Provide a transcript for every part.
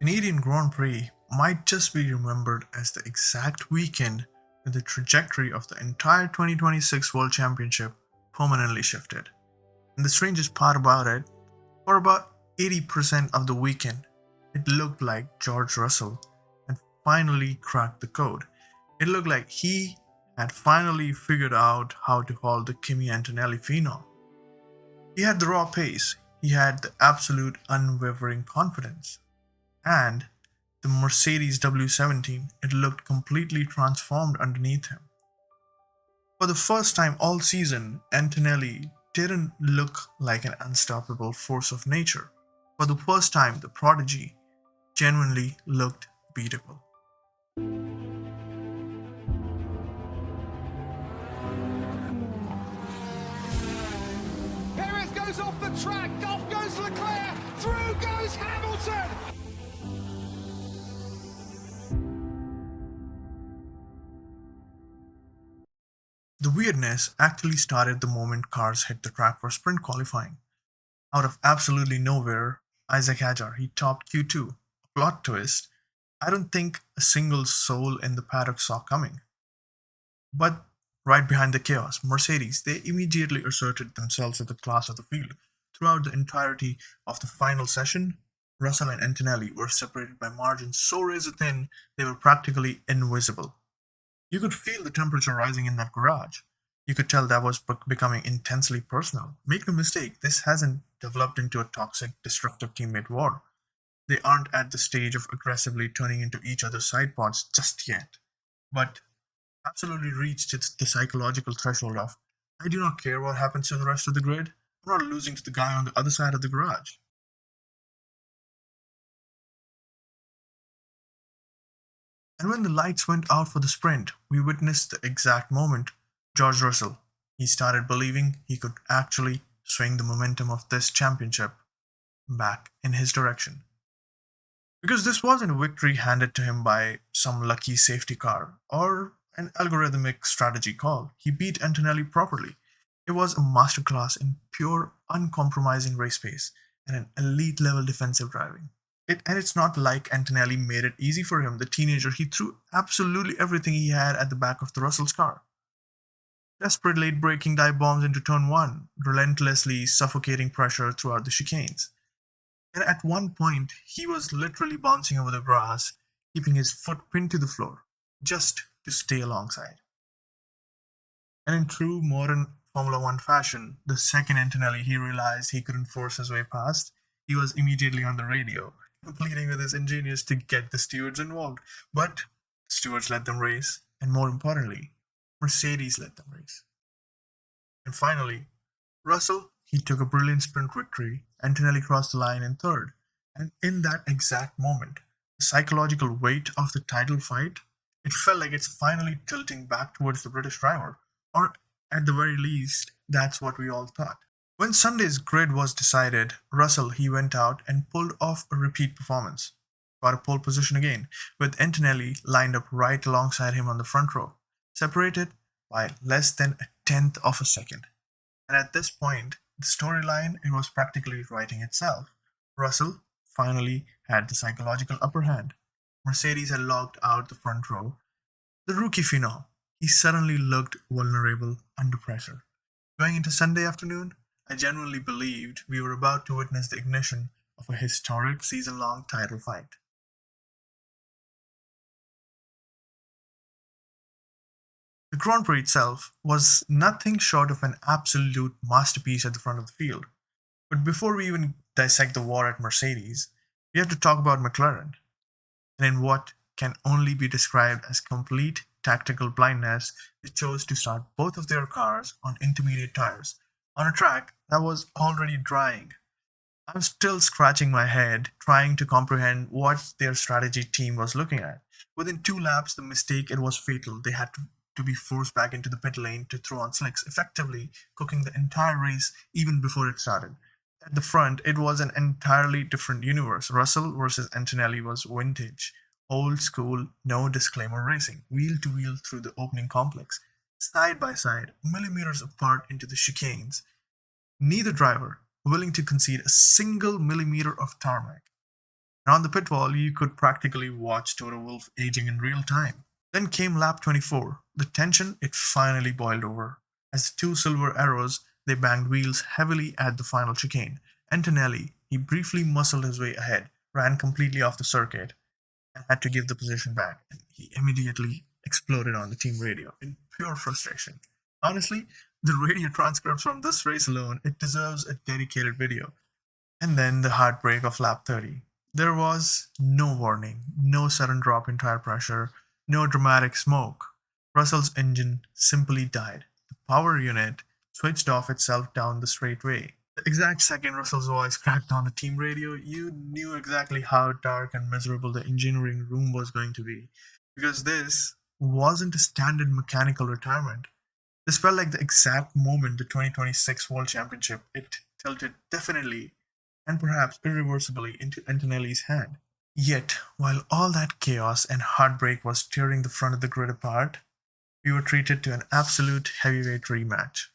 Canadian Grand Prix might just be remembered as the exact weekend when the trajectory of the entire 2026 World Championship permanently shifted. And the strangest part about it, for about 80% of the weekend, it looked like George Russell had finally cracked the code. It looked like he had finally figured out how to halt the Kimi Antonelli phenom. He had the raw pace, he had the absolute unwavering confidence, and the Mercedes W17, it looked completely transformed underneath him. For the first time all season, Antonelli didn't look like an unstoppable force of nature. For the first time, the prodigy genuinely looked beatable. Perez goes off the track, off goes Leclerc, through goes Hamilton! The weirdness actually started the moment cars hit the track for sprint qualifying. Out of absolutely nowhere, Isaac Hadjar, he topped Q2. A plot twist I don't think a single soul in the paddock saw coming. But right behind the chaos, Mercedes, they immediately asserted themselves as the class of the field. Throughout the entirety of the final session, Russell and Antonelli were separated by margins so razor thin they were practically invisible. You could feel the temperature rising in that garage. You could tell that was becoming intensely personal. Make no mistake, this hasn't developed into a toxic, destructive teammate war. They aren't at the stage of aggressively turning into each other's side pods just yet. But absolutely reached the psychological threshold of I do not care what happens to the rest of the grid. I'm not losing to the guy on the other side of the garage. And when the lights went out for the sprint, we witnessed the exact moment George Russell. He started believing he could actually swing the momentum of this championship back in his direction. Because this wasn't a victory handed to him by some lucky safety car or an algorithmic strategy call. He beat Antonelli properly. It was a masterclass in pure, uncompromising race pace and an elite level defensive driving. And it's not like Antonelli made it easy for him. The teenager, he threw absolutely everything he had at the back of the Russell's car. Desperate late braking dive bombs into turn 1, relentlessly suffocating pressure throughout the chicanes. And at one point, he was literally bouncing over the grass, keeping his foot pinned to the floor, just to stay alongside. And in true modern Formula One fashion, the second Antonelli he realized he couldn't force his way past, he was immediately on the radio, pleading with his engineers to get the stewards involved. But the stewards let them race, and more importantly, Mercedes let them race. And finally, Russell, he took a brilliant sprint victory. Antonelli crossed the line in third. And in that exact moment, the psychological weight of the title fight, it felt like it's finally tilting back towards the British driver. Or at the very least, that's what we all thought. When Sunday's grid was decided, Russell he went out and pulled off a repeat performance. Got a pole position again, with Antonelli lined up right alongside him on the front row, separated by less than a tenth of a second. And at this point, the storyline it was practically writing itself. Russell finally had the psychological upper hand. Mercedes had locked out the front row. The rookie phenom, he suddenly looked vulnerable under pressure. Going into Sunday afternoon, I genuinely believed we were about to witness the ignition of a historic season-long title fight. The Grand Prix itself was nothing short of an absolute masterpiece at the front of the field. But before we even dissect the war at Mercedes, we have to talk about McLaren, and in what can only be described as complete tactical blindness, they chose to start both of their cars on intermediate tires on a track that was already drying. I'm still scratching my head trying to comprehend what their strategy team was looking at. Within 2 laps, the mistake it was fatal. They had to be forced back into the pit lane to throw on slicks, effectively cooking the entire race even before it started. At the front, it was an entirely different universe. Russell versus Antonelli was vintage, old school, no disclaimer racing, wheel to wheel through the opening complex, side by side, millimeters apart into the chicanes. Neither driver willing to concede a single millimeter of tarmac. And on the pit wall, you could practically watch Toto Wolff aging in real time. Then came lap 24. The tension, it finally boiled over. As the two silver arrows, they banged wheels heavily at the final chicane. Antonelli, he briefly muscled his way ahead, ran completely off the circuit, and had to give the position back. And he immediately exploded on the team radio in pure frustration. Honestly, the radio transcripts from this race alone, it deserves a dedicated video. And then the heartbreak of lap 30. There was no warning, no sudden drop in tire pressure, no dramatic smoke. Russell's engine simply died. The power unit switched off itself down the straightaway. The exact second Russell's voice cracked on the team radio, you knew exactly how dark and miserable the engineering room was going to be. Because this wasn't a standard mechanical retirement. This felt like the exact moment the 2026 World Championship it tilted definitely and perhaps irreversibly into Antonelli's hand. Yet, while all that chaos and heartbreak was tearing the front of the grid apart, we were treated to an absolute heavyweight rematch.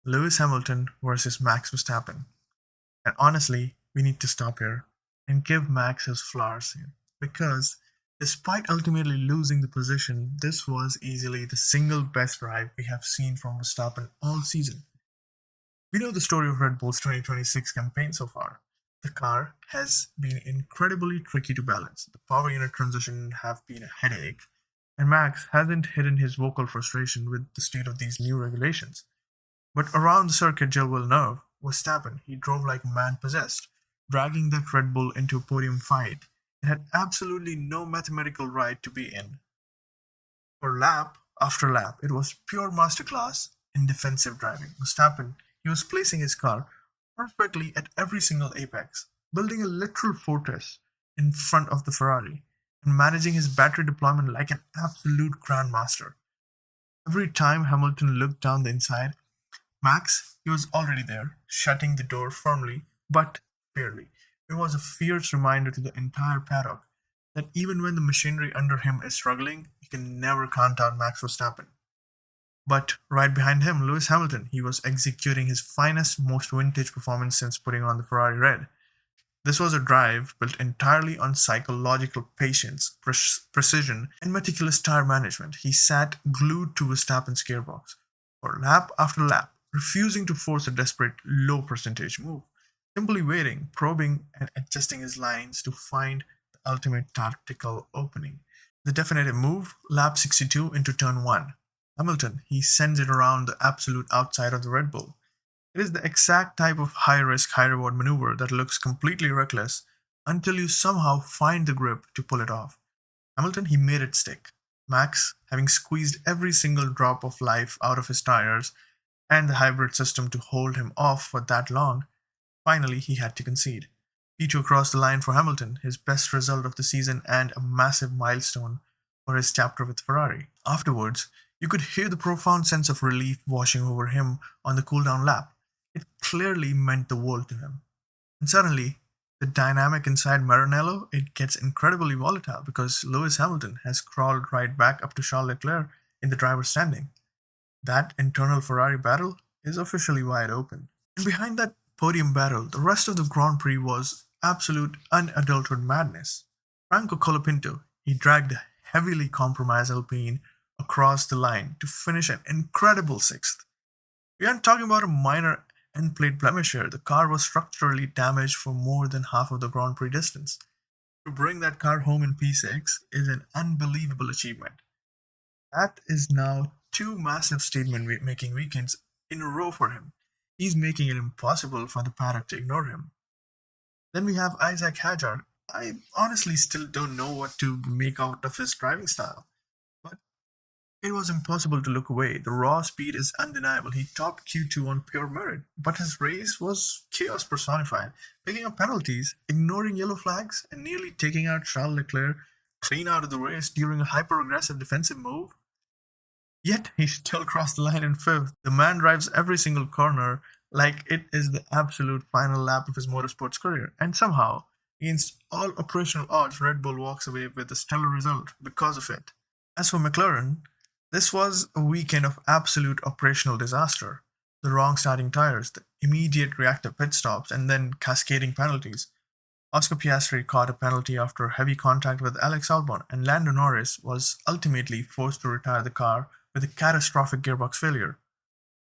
Lewis Hamilton versus Max Verstappen. And honestly, we need to stop here and give Max his flowers here. Because despite ultimately losing the position, this was easily the single best drive we have seen from Verstappen all season. We know the story of Red Bull's 2026 campaign so far. The car has been incredibly tricky to balance. The power unit transition have been a headache, and Max hasn't hidden his vocal frustration with the state of these new regulations. But around the circuit, Gilles Villeneuve, Verstappen, he drove like man possessed, dragging that Red Bull into a podium fight it had absolutely no mathematical right to be in. For lap after lap, it was pure masterclass in defensive driving. Verstappen, he was placing his car perfectly at every single apex, building a literal fortress in front of the Ferrari, and managing his battery deployment like an absolute grandmaster. Every time Hamilton looked down the inside, Max, he was already there, shutting the door firmly but fairly. It was a fierce reminder to the entire paddock that even when the machinery under him is struggling, you can never count out Max Verstappen. But right behind him, Lewis Hamilton, he was executing his finest, most vintage performance since putting on the Ferrari red. This was a drive built entirely on psychological patience, precision, and meticulous tire management. He sat glued to Verstappen's gearbox for lap after lap, refusing to force a desperate low percentage move, simply waiting, probing, and adjusting his lines to find the ultimate tactical opening. The definitive move, lap 62 into turn 1. Hamilton, he sends it around the absolute outside of the Red Bull. It is the exact type of high risk, high reward maneuver that looks completely reckless until you somehow find the grip to pull it off. Hamilton, he made it stick. Max, having squeezed every single drop of life out of his tires and the hybrid system to hold him off for that long, finally he had to concede. P2 crossed the line for Hamilton, his best result of the season and a massive milestone for his chapter with Ferrari. Afterwards, you could hear the profound sense of relief washing over him on the cool-down lap. It clearly meant the world to him. And suddenly, the dynamic inside Maranello, it gets incredibly volatile because Lewis Hamilton has crawled right back up to Charles Leclerc in the driver's standing. That internal Ferrari battle is officially wide open. And behind that podium battle, the rest of the Grand Prix was absolute unadulterated madness. Franco Colapinto, he dragged a heavily compromised Alpine across the line to finish an incredible 6th. We aren't talking about a minor end plate blemish here. The car was structurally damaged for more than half of the Grand Prix distance. To bring that car home in P6 is an unbelievable achievement. That is now 2 massive statement making weekends in a row for him. He's making it impossible for the paddock to ignore him. Then we have Isaac Hadjar. I honestly still don't know what to make out of his driving style. But it was impossible to look away. The raw speed is undeniable. He topped Q2 on pure merit, but his race was chaos personified, picking up penalties, ignoring yellow flags, and nearly taking out Charles Leclerc clean out of the race during a hyper-aggressive defensive move. Yet he still crossed the line in 5th. The man drives every single corner like it is the absolute final lap of his motorsports career, and somehow, against all operational odds, Red Bull walks away with a stellar result because of it. As for McLaren, this was a weekend of absolute operational disaster. The wrong starting tires, the immediate reactive pit stops, and then cascading penalties. Oscar Piastri caught a penalty after heavy contact with Alex Albon, and Lando Norris was ultimately forced to retire the car with a catastrophic gearbox failure.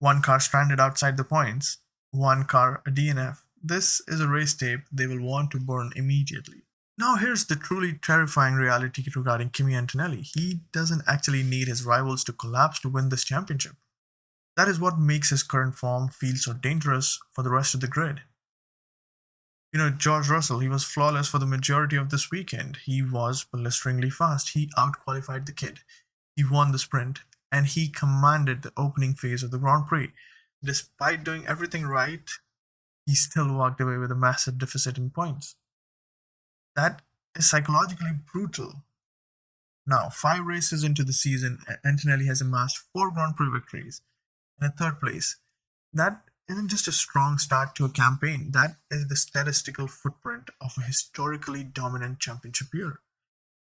One car stranded outside the points, one car a DNF. This is a race tape they will want to burn immediately. Now here's the truly terrifying reality regarding Kimi Antonelli. He doesn't actually need his rivals to collapse to win this championship. That is what makes his current form feel so dangerous for the rest of the grid. George Russell, he was flawless for the majority of this weekend. He was blisteringly fast. He outqualified the kid. He won the sprint, and he commanded the opening phase of the Grand Prix. Despite doing everything right, he still walked away with a massive deficit in points. That is psychologically brutal. Now, 5 races into the season, Antonelli has amassed 4 Grand Prix victories and a third place. That isn't just a strong start to a campaign, that is the statistical footprint of a historically dominant championship year.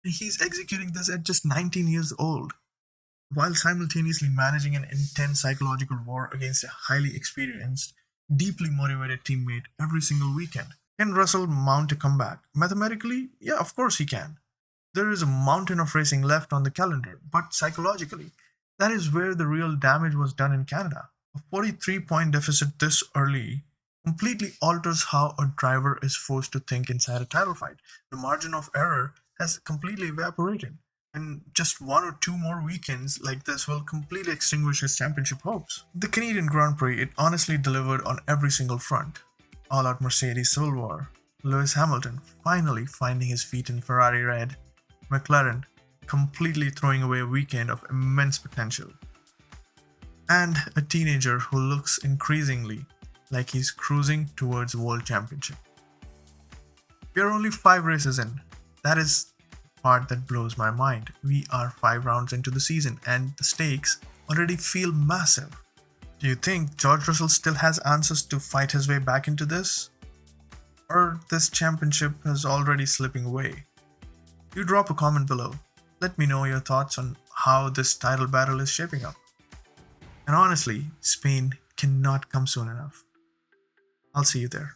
And he's executing this at just 19 years old, while simultaneously managing an intense psychological war against a highly experienced, deeply motivated teammate every single weekend. Can Russell mount a comeback? Mathematically, yeah, of course he can. There is a mountain of racing left on the calendar, but psychologically, that is where the real damage was done in Canada. A 43-point deficit this early completely alters how a driver is forced to think inside a title fight. The margin of error has completely evaporated, and just 1 or 2 more weekends like this will completely extinguish his championship hopes. The Canadian Grand Prix, it honestly delivered on every single front. All-out Mercedes civil war, Lewis Hamilton finally finding his feet in Ferrari red, McLaren completely throwing away a weekend of immense potential, and a teenager who looks increasingly like he's cruising towards world championship. We are only 5 races in. That is the part that blows my mind. We are 5 rounds into the season and the stakes already feel massive. Do you think George Russell still has answers to fight his way back into this? Or this championship is already slipping away? You drop a comment below. Let me know your thoughts on how this title battle is shaping up. And honestly, Spain cannot come soon enough. I'll see you there.